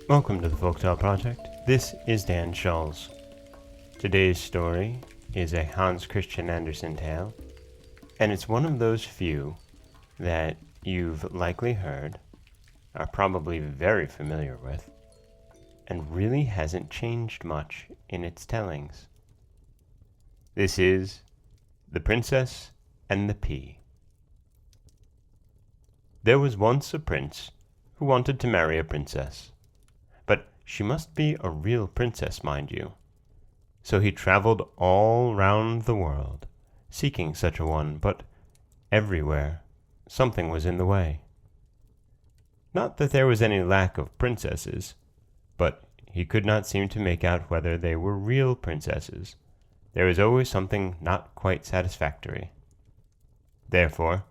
Welcome to the Folktale Project. This is Dan Schulz. Today's story is a Hans Christian Andersen tale, and it's one of those few that you've likely heard, are probably very familiar with, and really hasn't changed much in its tellings. This is The Princess and the Pea. There was once a prince who wanted to marry a princess. But she must be a real princess, mind you. So he traveled all round the world, seeking such a one, but everywhere something was in the way. Not that there was any lack of princesses, but he could not seem to make out whether they were real princesses. There was always something not quite satisfactory. Therefore,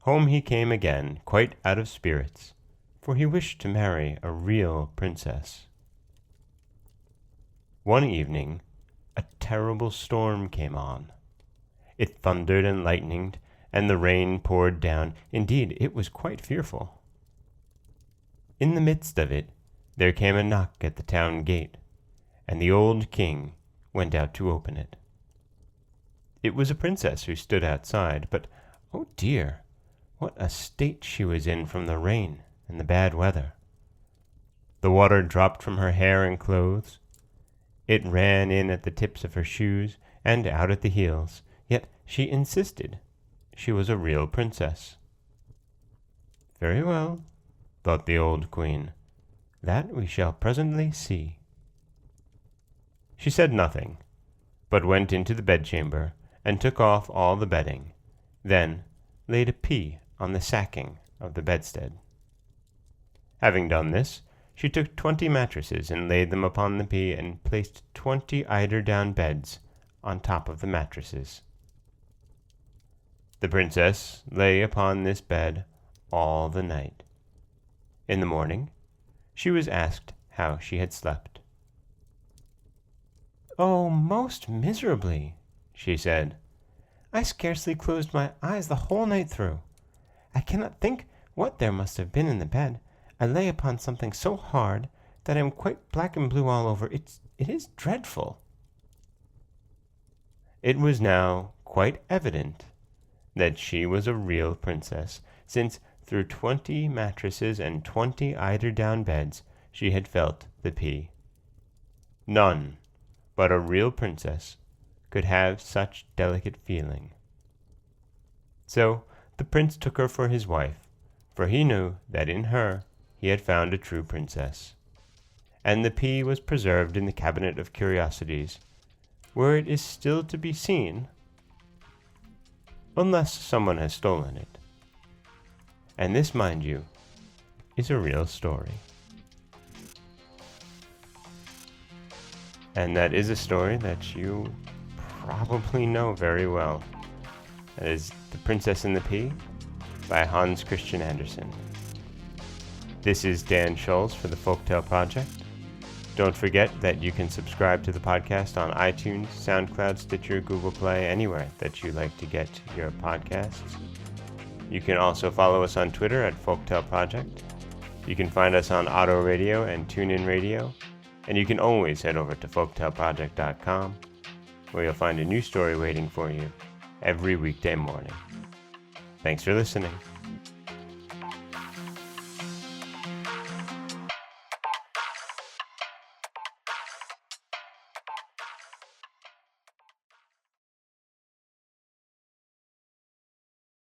home he came again, quite out of spirits, for he wished to marry a real princess. One evening, a terrible storm came on. It thundered and lightened, and the rain poured down. Indeed, it was quite fearful. In the midst of it, there came a knock at the town gate, and the old king went out to open it. It was a princess who stood outside, but, oh dear, what a state she was in from the rain and the bad weather. The water dropped from her hair and clothes. It ran in at the tips of her shoes and out at the heels, yet she insisted she was a real princess. Very well, thought the old queen, that we shall presently see. She said nothing, but went into the bedchamber and took off all the bedding, then laid a pea on the sacking of the bedstead. Having done this, she took 20 mattresses and laid them upon the pea and placed 20 eider-down beds on top of the mattresses. The princess lay upon this bed all the night. In the morning, she was asked how she had slept. "Oh, most miserably," she said. "I scarcely closed my eyes the whole night through. I cannot think what there must have been in the bed. I lay upon something so hard that I am quite black and blue all over. It is dreadful." It was now quite evident that she was a real princess, since through 20 mattresses and 20 eider-down beds she had felt the pea. None but a real princess could have such delicate feeling. So the prince took her for his wife, for he knew that in her he had found a true princess. And the pea was preserved in the cabinet of curiosities, where it is still to be seen, unless someone has stolen it. And this, mind you, is a real story. And that is a story that you probably know very well. That is The Princess and the Pea by Hans Christian Andersen. This is Dan Schulz for the Folktale Project. Don't forget that you can subscribe to the podcast on iTunes, SoundCloud, Stitcher, Google Play, anywhere that you like to get your podcasts. You can also follow us on Twitter at Folktale Project. You can find us on Auto Radio and TuneIn Radio. And you can always head over to folktaleproject.com, where you'll find a new story waiting for you every weekday morning. Thanks for listening.